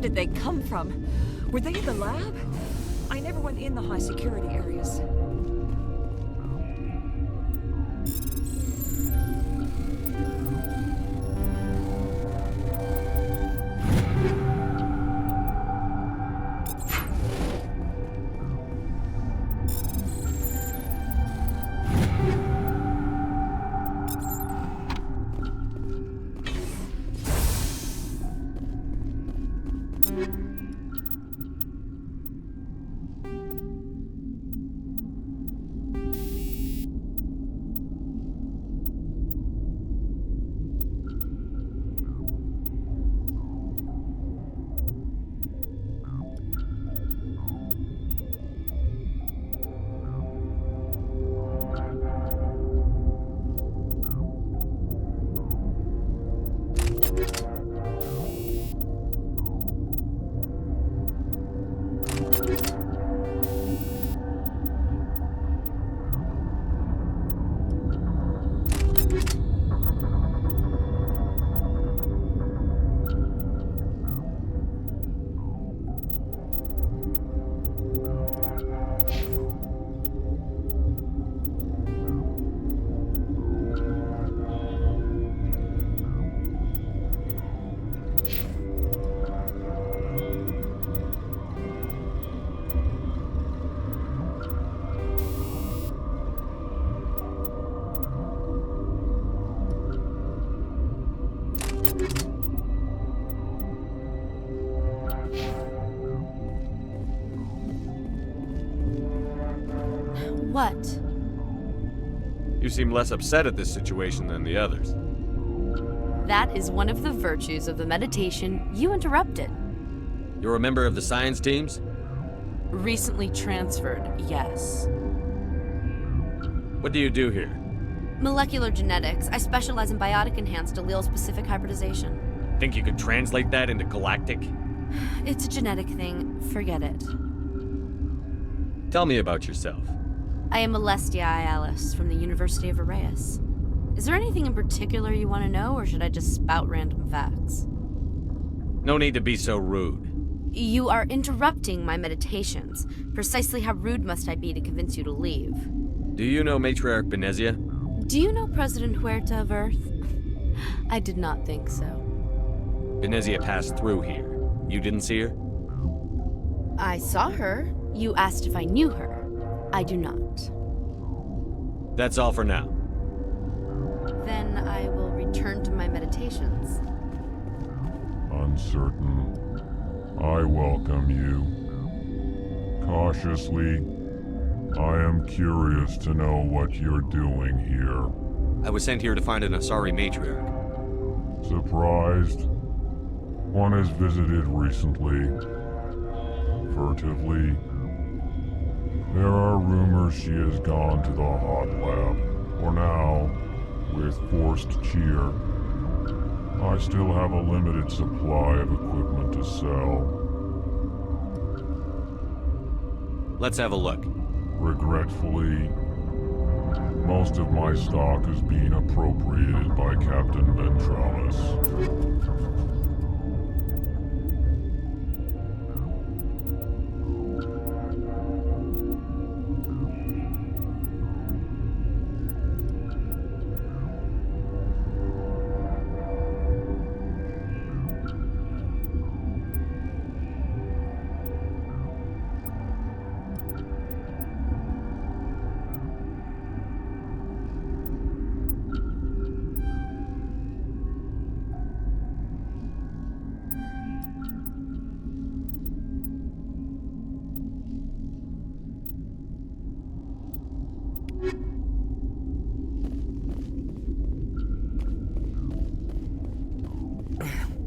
did they come from? Were they in the lab? I never went in the high security areas. What? You seem less upset at this situation than the others. That is one of the virtues of the meditation you interrupted. You're a member of the science teams? Recently transferred, yes. What do you do here? Molecular genetics. I specialize in biotic-enhanced allele-specific hybridization. Think you could translate that into galactic? It's a genetic thing. Forget it. Tell me about yourself. I am Alestia Alice from the University of Arraeus. Is there anything in particular you want to know, or should I just spout random facts? No need to be so rude. You are interrupting my meditations. Precisely how rude must I be to convince you to leave? Do you know Matriarch Benezia? Do you know President Huerta of Earth? I did not think so. Benezia passed through here. You didn't see her? I saw her. You asked if I knew her. I do not. That's all for now. Then I will return to my meditations. Uncertain. I welcome you. Cautiously, I am curious to know what you're doing here. I was sent here to find an Asari matriarch. Surprised? One has visited recently. Furtively. There are rumors she has gone to the hot lab. For now, with forced cheer, I still have a limited supply of equipment to sell. Let's have a look. Regretfully, most of my stock is being appropriated by Captain Ventralis.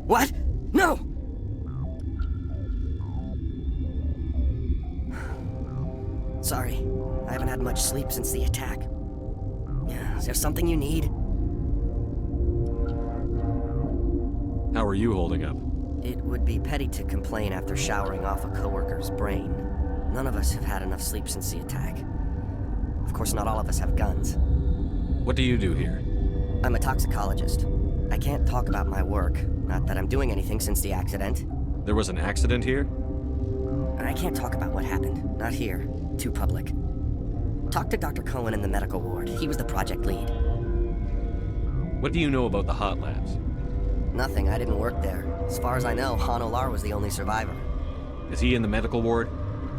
What? No! Sorry, I haven't had much sleep since the attack. Is there something you need? How are you holding up? It would be petty to complain after showering off a coworker's brain. None of us have had enough sleep since the attack. Of course, not all of us have guns. What do you do here? I'm a toxicologist. I can't talk about my work. Not that I'm doing anything since the accident. There was an accident here? I can't talk about what happened. Not here. Too public. Talk to Dr. Cohen in the medical ward. He was the project lead. What do you know about the hot labs? Nothing. I didn't work there. As far as I know, Han Olar was the only survivor. Is he in the medical ward?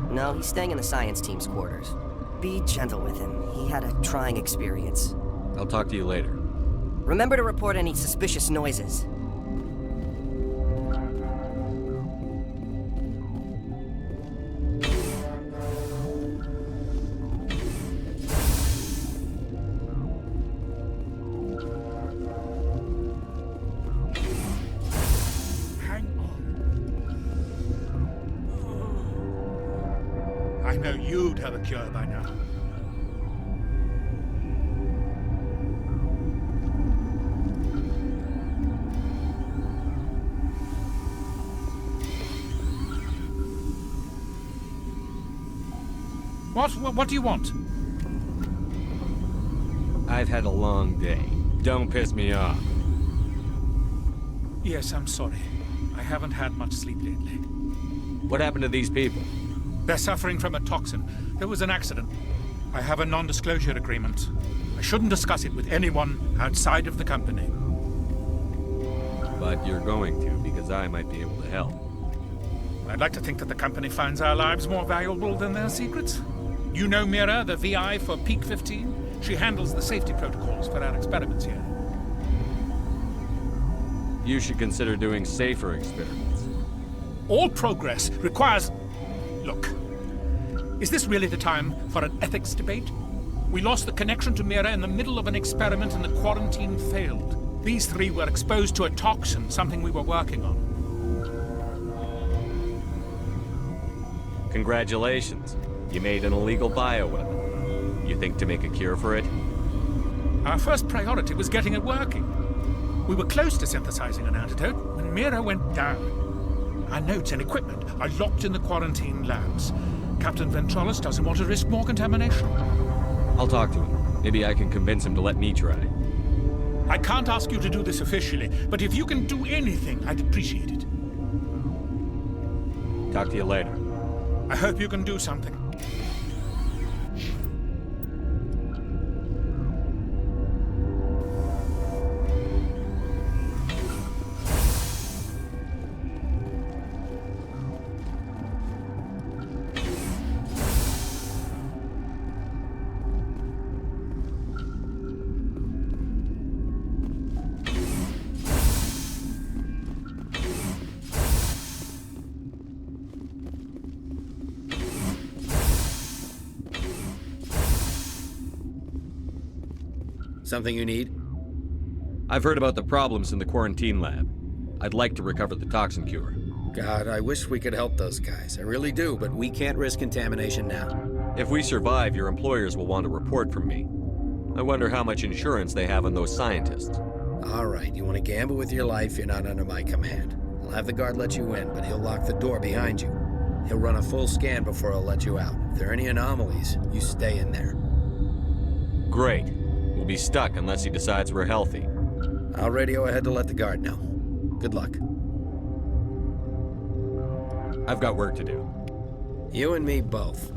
No, he's staying in the science team's quarters. Be gentle with him. He had a trying experience. I'll talk to you later. Remember to report any suspicious noises. I know you'd have a cure by now. What do you want? I've had a long day. Don't piss me off. Yes, I'm sorry. I haven't had much sleep lately. What happened to these people? They're suffering from a toxin. There was an accident. I have a non-disclosure agreement. I shouldn't discuss it with anyone outside of the company. But you're going to, because I might be able to help. I'd like to think that the company finds our lives more valuable than their secrets. You know Mira, the VI for Pt3? She handles the safety protocols for our experiments here. You should consider doing safer experiments. All progress requires... Look, is this really the time for an ethics debate? We lost the connection to Mira in the middle of an experiment and the quarantine failed. These three were exposed to a toxin, something we were working on. Congratulations. You made an illegal bioweapon. You think to make a cure for it? Our first priority was getting it working. We were close to synthesizing an antidote when Mira went down. Our notes and equipment are locked in the quarantine labs. Captain Ventrolis doesn't want to risk more contamination. I'll talk to him. Maybe I can convince him to let me try. I can't ask you to do this officially, but if you can do anything, I'd appreciate it. Talk to you later. I hope you can do something. Something you need? I've heard about the problems in the quarantine lab. I'd like to recover the toxin cure. God, I wish we could help those guys. I really do, but we can't risk contamination now. If we survive, your employers will want a report from me. I wonder how much insurance they have on those scientists. All right, you want to gamble with your life, you're not under my command. I'll have the guard let you in, but he'll lock the door behind you. He'll run a full scan before he'll let you out. If there are any anomalies, you stay in there. Great. We'll be stuck unless he decides we're healthy. I'll radio ahead to let the guard know. Good luck. I've got work to do. You and me both.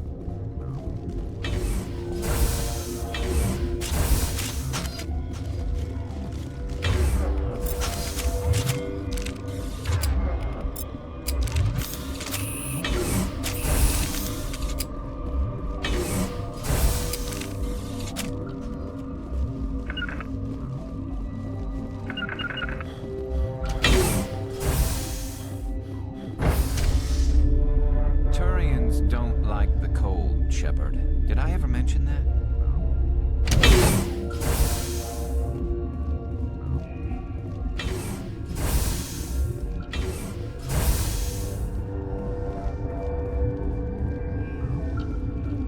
Don't like the cold, Shepard. Did I ever mention that?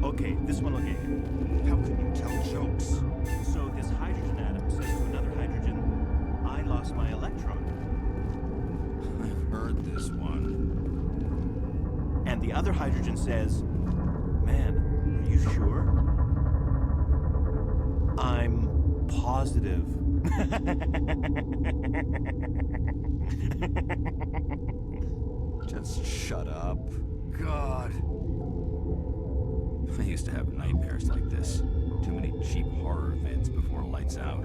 Okay, this one will get you. How can you tell jokes? So this hydrogen atom says to another hydrogen, I lost my electron. I've heard this one. And the other hydrogen says, man, are you sure? I'm positive. shut up. God. I used to have nightmares like this. Too many cheap horror vids before lights out.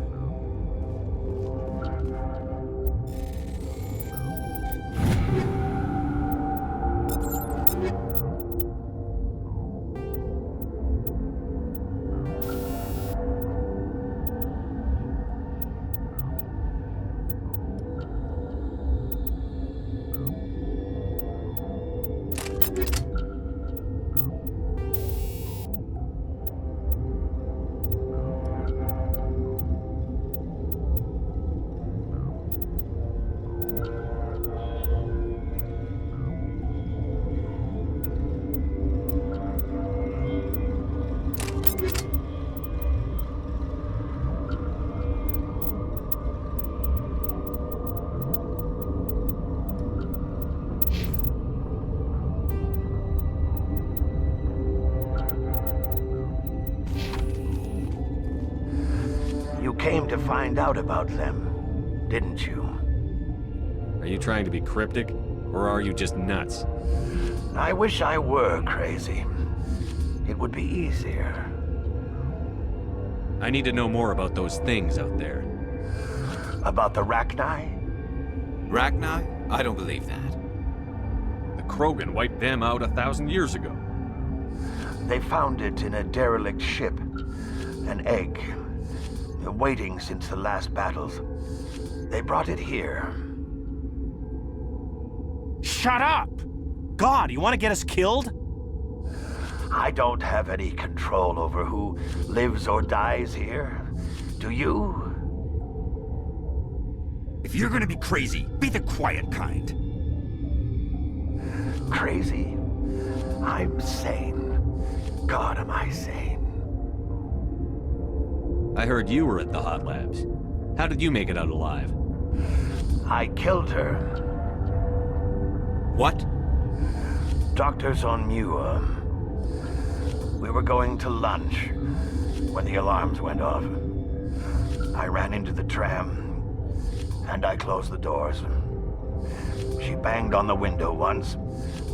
You came to find out about them, didn't you? Are you trying to be cryptic, or are you just nuts? I wish I were crazy. It would be easier. I need to know more about those things out there. About the Rachni? Rachni? I don't believe that. The Krogan wiped them out 1,000 years ago. They found it in a derelict ship. An egg. Waiting since the last battles. They brought it here. Shut up! God, you want to get us killed? I don't have any control over who lives or dies here. Do you? If you're gonna be crazy, be the quiet kind. Crazy? I'm sane. God, am I sane. I heard you were at the hot labs. How did you make it out alive? I killed her. What? Doctors on ME1. We were going to lunch when the alarms went off. I ran into the tram, and I closed the doors. She banged on the window once,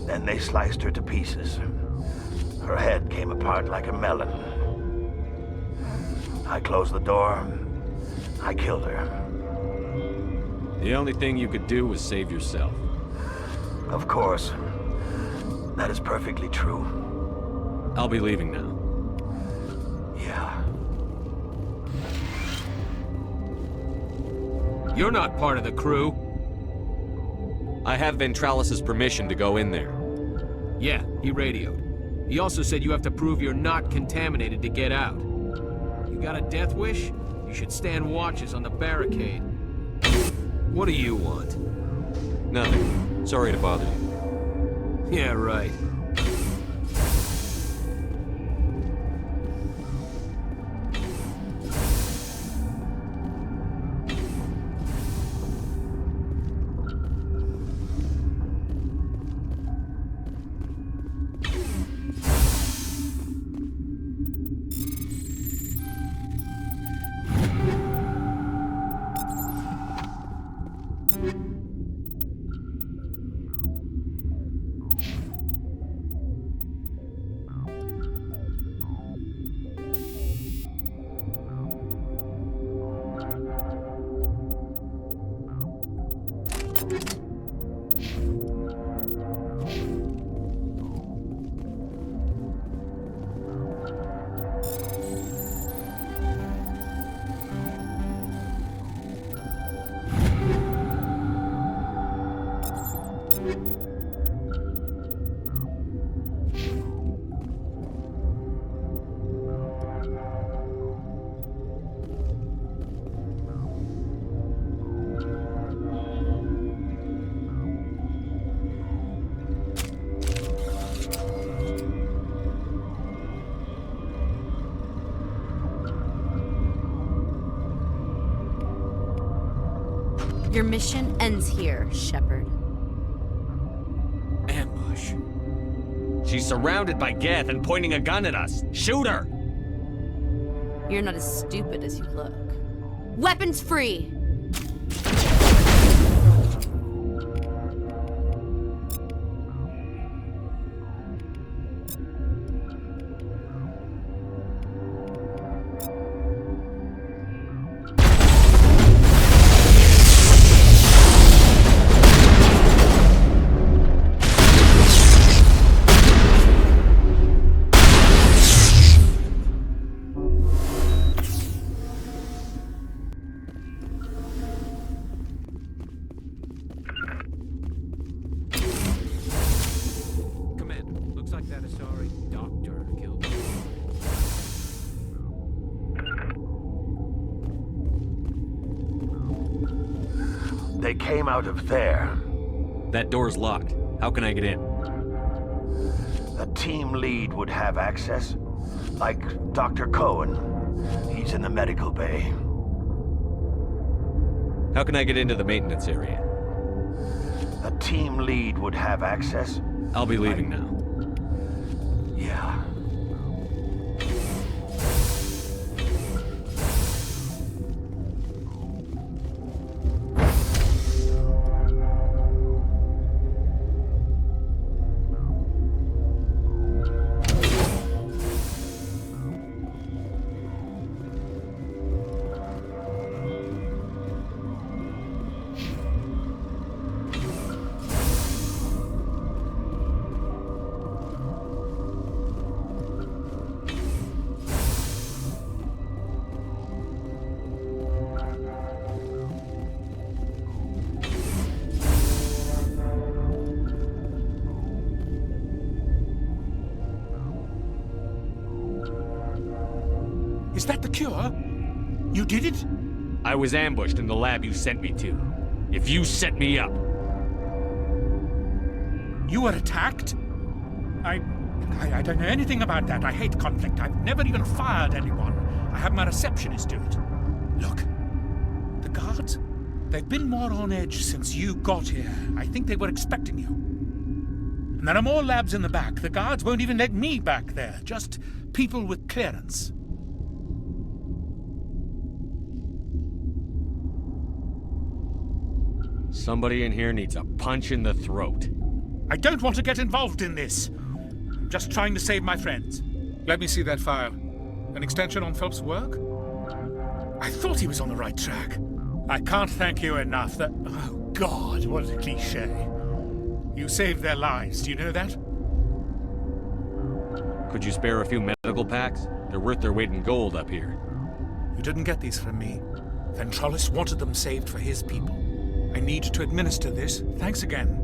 then they sliced her to pieces. Her head came apart like a melon. I closed the door. I killed her. The only thing you could do was save yourself. Of course. That is perfectly true. I'll be leaving now. Yeah. You're not part of the crew. I have Ventralis's permission to go in there. Yeah, he radioed. He also said you have to prove you're not contaminated to get out. You got a death wish? You should stand watches on the barricade. What do you want? Nothing. Sorry to bother you. Yeah, right. Your mission ends here, Shepard. Ambush. She's surrounded by Geth and pointing a gun at us. Shoot her! You're not as stupid as you look. Weapons free! They came out of there. That door's locked. How can I get in? A team lead would have access. Like Dr. Cohen. He's in the medical bay. How can I get into the maintenance area? A team lead would have access. I'll be leaving now. Yeah. Is that the cure? You did it? I was ambushed in the lab you sent me to. If you set me up... You were attacked? I don't know anything about that. I hate conflict. I've never even fired anyone. I have my receptionist do it. Look, the guards, they've been more on edge since you got here. I think they were expecting you. And there are more labs in the back. The guards won't even let me back there. Just people with clearance. Somebody in here needs a punch in the throat. I don't want to get involved in this. I'm just trying to save my friends. Let me see that file. An extension on Phelps' work? I thought he was on the right track. I can't thank you enough that... Oh, God, what a cliché. You saved their lives, do you know that? Could you spare a few medical packs? They're worth their weight in gold up here. You didn't get these from me. Ventralis wanted them saved for his people. I need to administer this. Thanks again.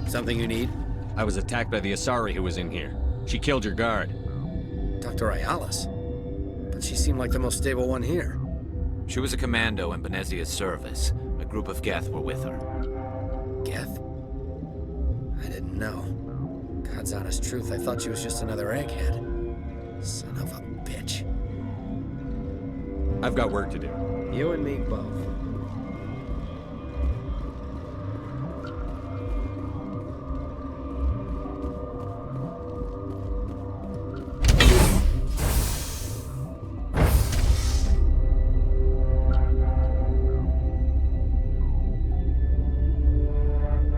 Something you need? I was attacked by the Asari who was in here. She killed your guard. Dr. Ayalis? But she seemed like the most stable one here. She was a commando in Benezia's service. A group of Geth were with her. Geth? I didn't know. God's honest truth, I thought she was just another egghead. Son of a bitch. I've got work to do. You and me both.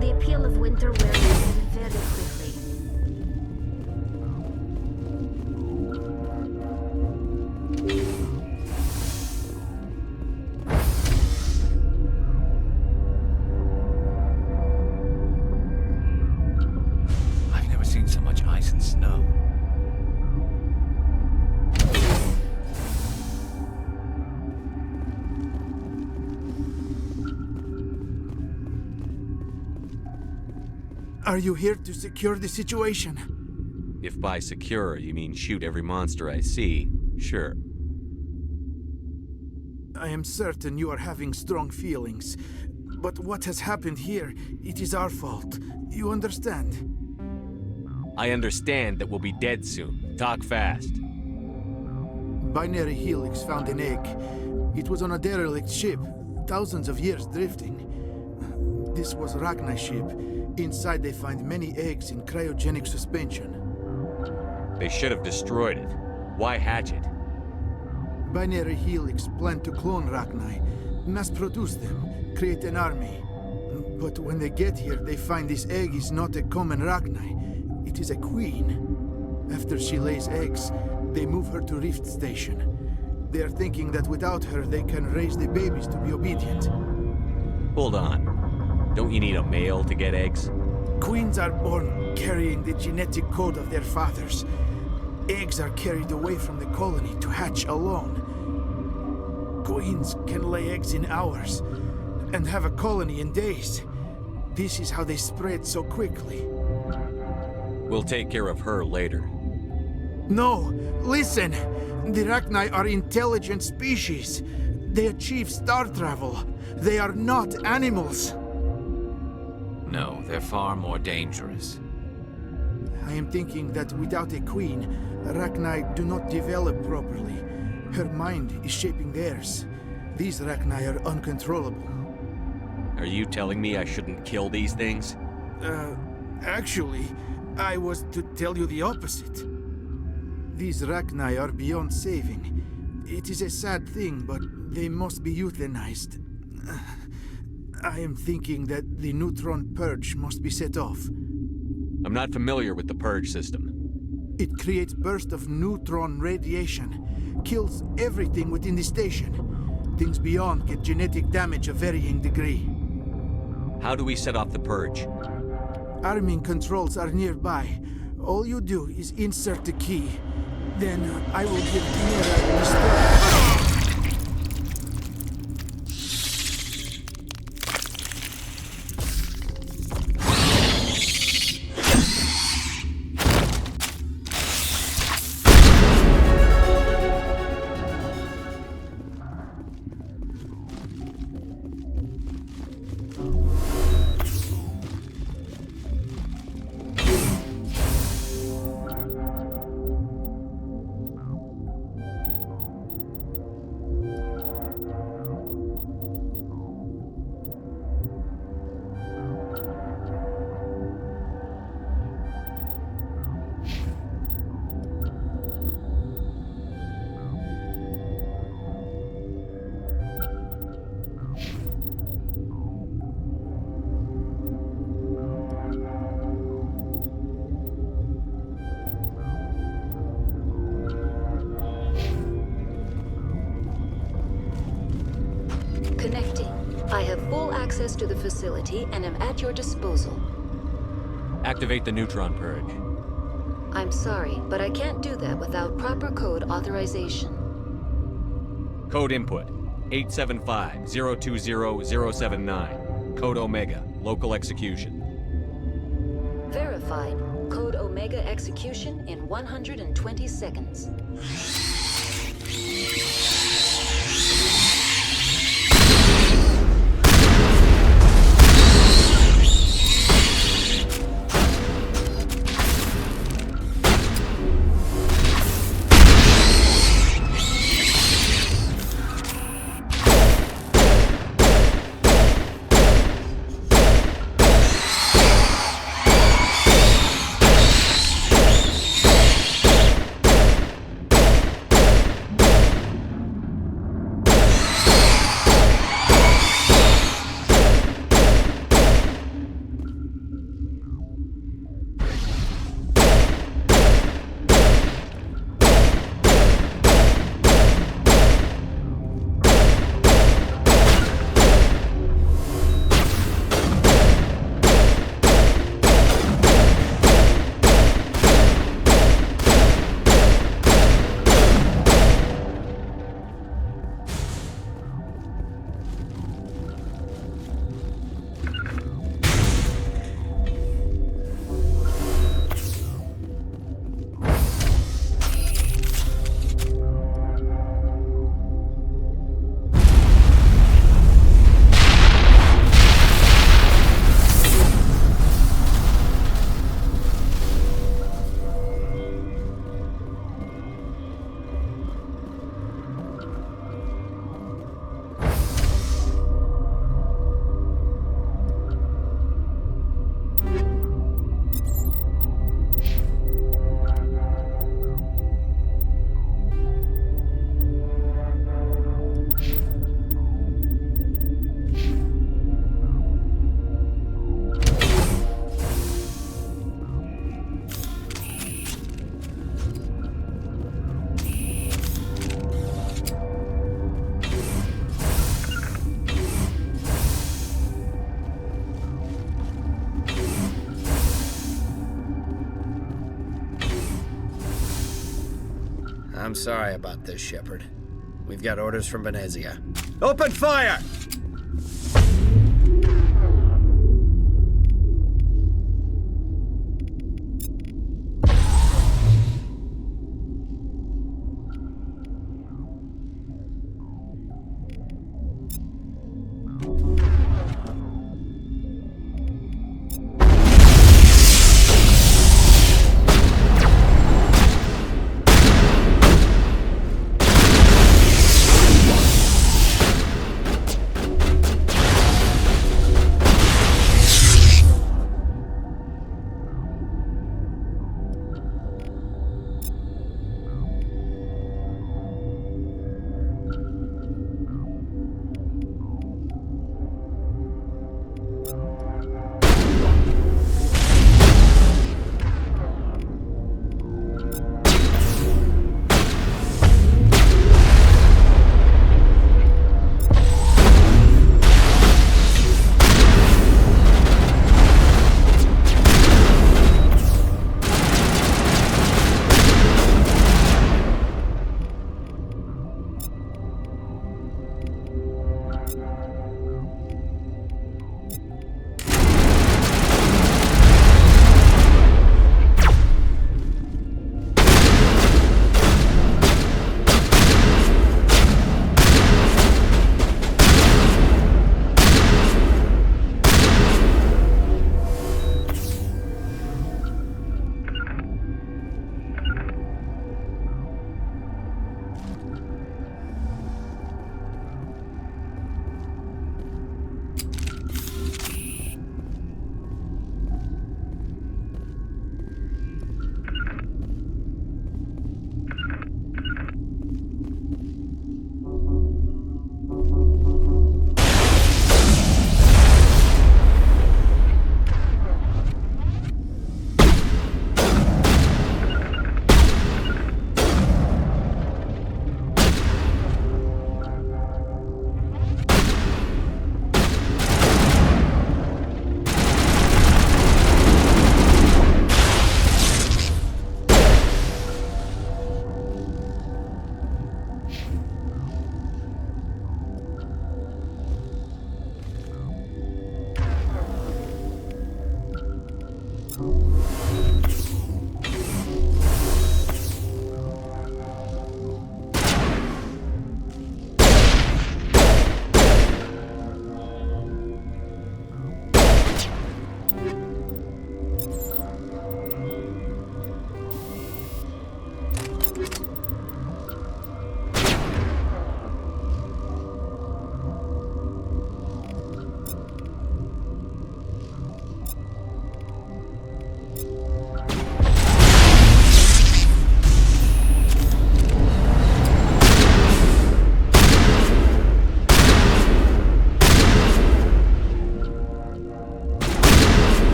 The appeal of winter wears thin very quickly. ice and snow. Are you here to secure the situation? If by secure you mean shoot every monster I see, sure. I am certain you are having strong feelings. But what has happened here, it is our fault. You understand? I understand that we'll be dead soon. Talk fast. Binary Helix found an egg. It was on a derelict ship, thousands of years drifting. This was Rachni's ship. Inside they find many eggs in cryogenic suspension. They should have destroyed it. Why hatch it? Binary Helix planned to clone Rachni, mass-produce them, create an army. But when they get here, they find this egg is not a common Rachni. It is a queen. After she lays eggs, they move her to Rift Station. They are thinking that without her, they can raise the babies to be obedient. Hold on. Don't you need a male to get eggs? Queens are born carrying the genetic code of their fathers. Eggs are carried away from the colony to hatch alone. Queens can lay eggs in hours and have a colony in days. This is how they spread so quickly. We'll take care of her later. No, listen! The Rachni are intelligent species. They achieve star travel. They are not animals. No, they're far more dangerous. I am thinking that without a queen, Rachni do not develop properly. Her mind is shaping theirs. These Rachni are uncontrollable. Are you telling me I shouldn't kill these things? Actually, I was to tell you the opposite. These Rachni are beyond saving. It is a sad thing, but they must be euthanized. I am thinking that the neutron purge must be set off. I'm not familiar with the purge system. It creates bursts of neutron radiation, kills everything within the station. Things beyond get genetic damage of varying degree. How do we set off the purge? Arming controls are nearby. All you do is insert the key. Then I will give Mira the start. Connecting. I have full access to the facility and am at your disposal. Activate the neutron purge. I'm sorry, but I can't do that without proper code authorization. Code input 875-020-079. Code Omega. Local execution. Verified. Code Omega execution in 120 seconds. I'm sorry about this, Shepard. We've got orders from Venezia. Open fire!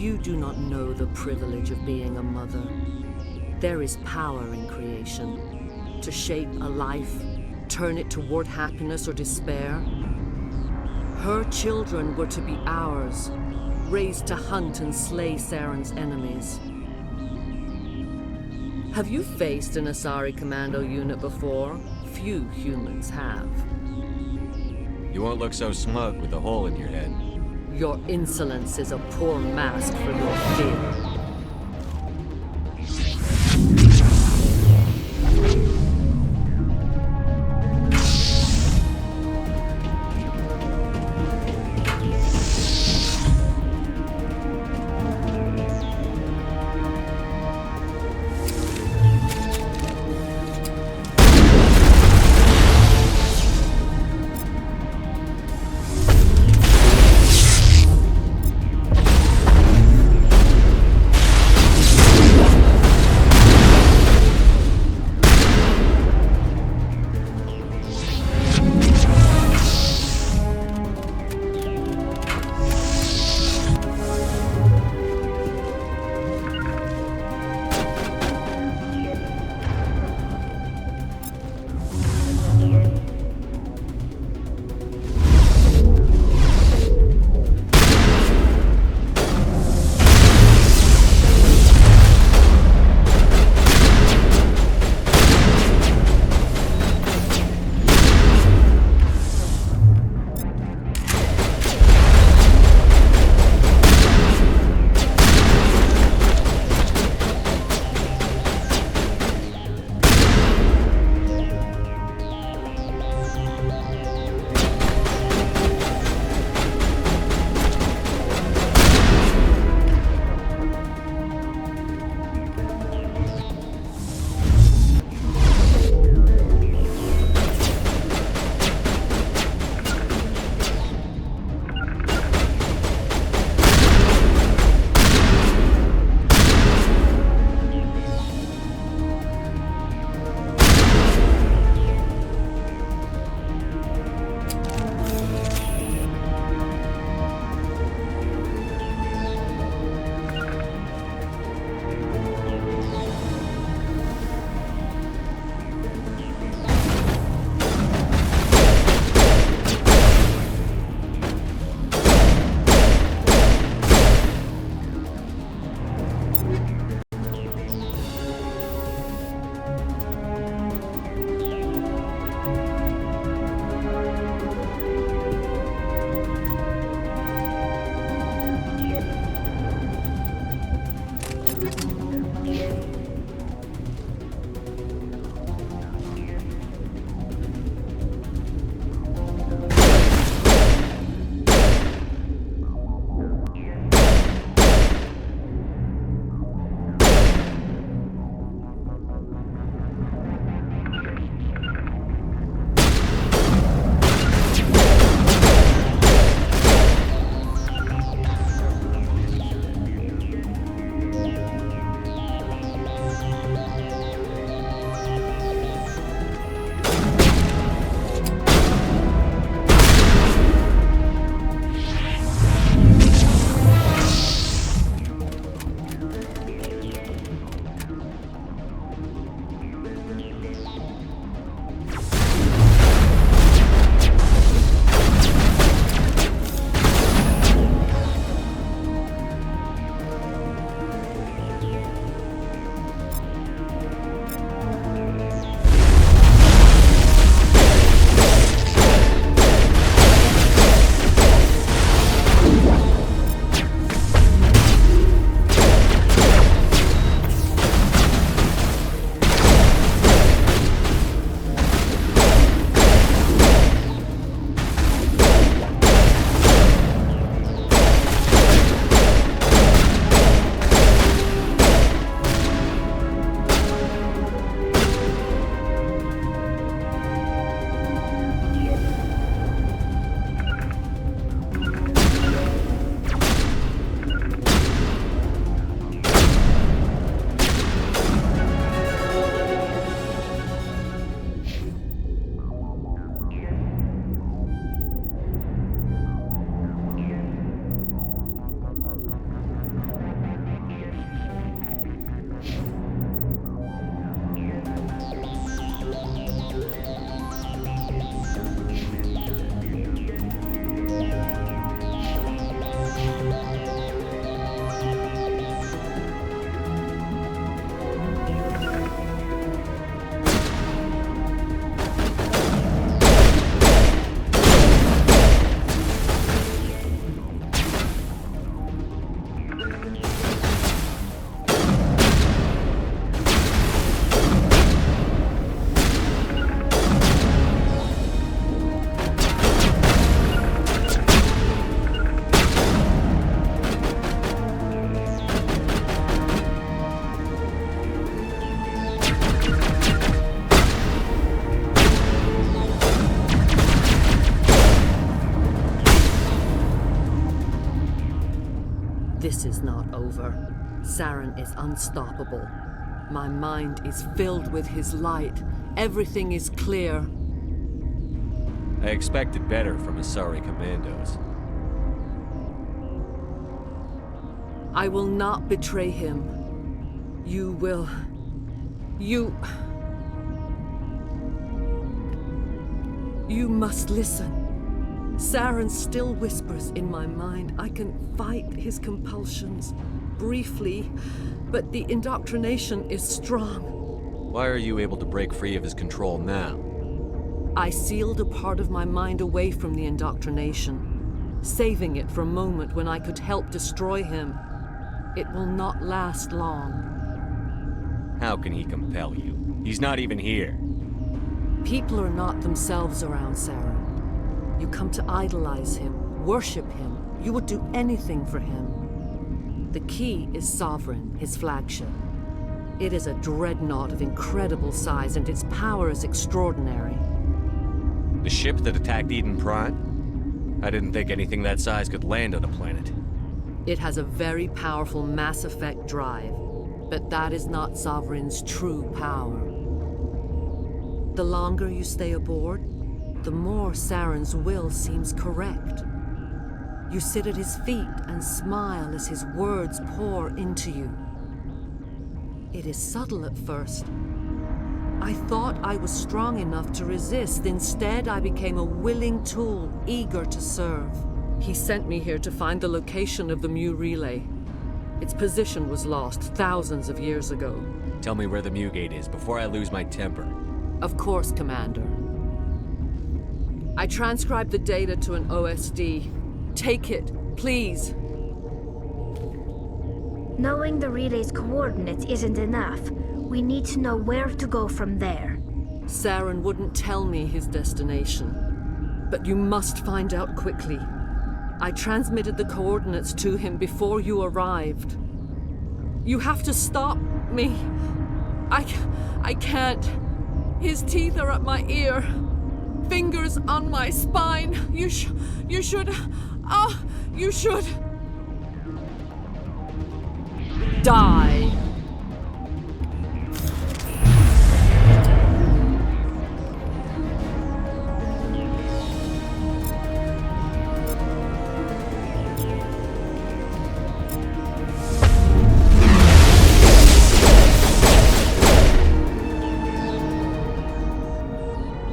You do not know the privilege of being a mother. There is power in creation. To shape a life, turn it toward happiness or despair. Her children were to be ours, raised to hunt and slay Saren's enemies. Have you faced an Asari commando unit before? Few humans have. You won't look so smug with a hole in your head. Your insolence is a poor mask for your fear. This is not over. Saren is unstoppable. My mind is filled with his light. Everything is clear. I expected better from Asari commandos. I will not betray him. You will... You must listen. Saren still whispers in my mind. I can fight his compulsions, briefly, but the indoctrination is strong. Why are you able to break free of his control now? I sealed a part of my mind away from the indoctrination, saving it for a moment when I could help destroy him. It will not last long. How can he compel you? He's not even here. People are not themselves around Saren. You come to idolize him, worship him. You would do anything for him. The key is Sovereign, his flagship. It is a dreadnought of incredible size, and its power is extraordinary. The ship that attacked Eden Prime? I didn't think anything that size could land on a planet. It has a very powerful mass effect drive, but that is not Sovereign's true power. The longer you stay aboard, the more Saren's will seems correct. You sit at his feet and smile as his words pour into you. It is subtle at first. I thought I was strong enough to resist. Instead, I became a willing tool, eager to serve. He sent me here to find the location of the Mu relay. Its position was lost thousands of years ago. Tell me where the Mu gate is before I lose my temper. Of course, Commander. I transcribed the data to an OSD. Take it, please. Knowing the relay's coordinates isn't enough. We need to know where to go from there. Saren wouldn't tell me his destination, but you must find out quickly. I transmitted the coordinates to him before you arrived. You have to stop me. I can't. His teeth are at my ear. Fingers on my spine. You should... you should... die.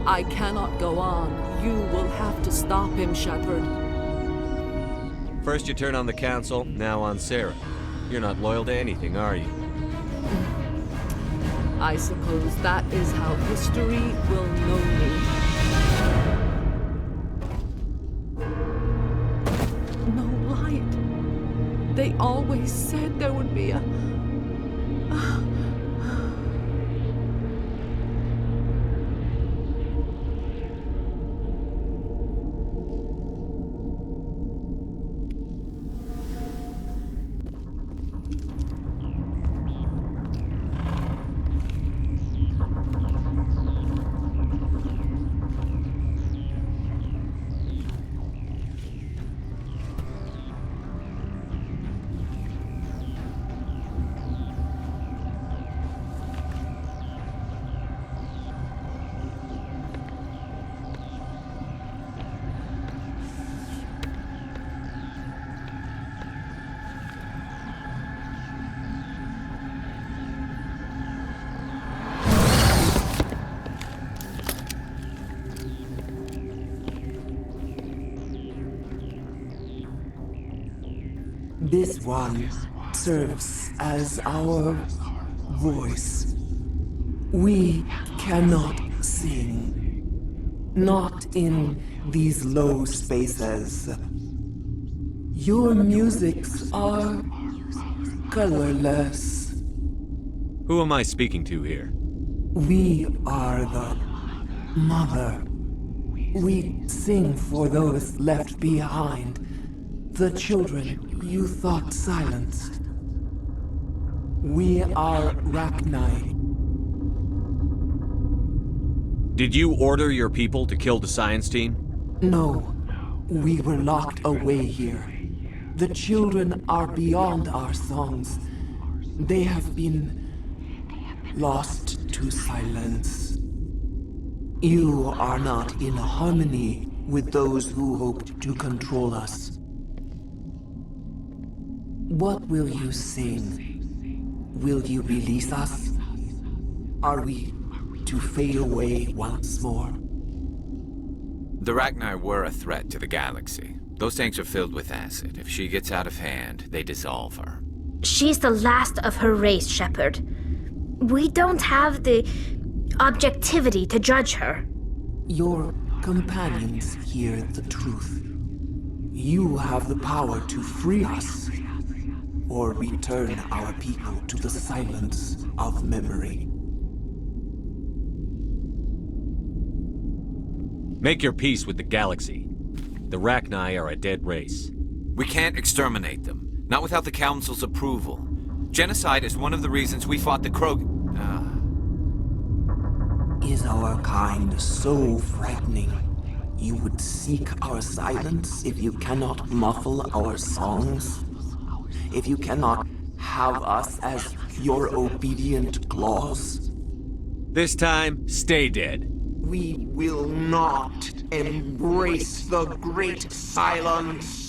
I cannot go on. You will have to stop him, Shepard. First you turn on the Council, now on Sarah. You're not loyal to anything, are you? I suppose that is how history will know me. No light. They always said there would be a... This one serves as our voice. We cannot sing. Not in these low spaces. Your musics are colorless. Who am I speaking to here? We are the mother. We sing for those left behind. The children you thought silenced. We are Rachni. Did you order your people to kill the science team? No, we were locked away here. The children are beyond our songs. They have been lost to silence. You are not in harmony with those who hoped to control us. What will you sing? Will you release us? Are we to fade away once more? The Rachni were a threat to the galaxy. Those tanks are filled with acid. If she gets out of hand, they dissolve her. She's the last of her race, Shepard. We don't have the objectivity to judge her. Your companions hear the truth. You have the power to free us, or return our people to the silence of memory. Make your peace with the galaxy. The Rachni are a dead race. We can't exterminate them, not without the Council's approval. Genocide is one of the reasons we fought the Is our kind so frightening? You would seek our silence if you cannot muffle our songs? If you cannot have us as your obedient claws? This time, stay dead. We will not embrace the great silence.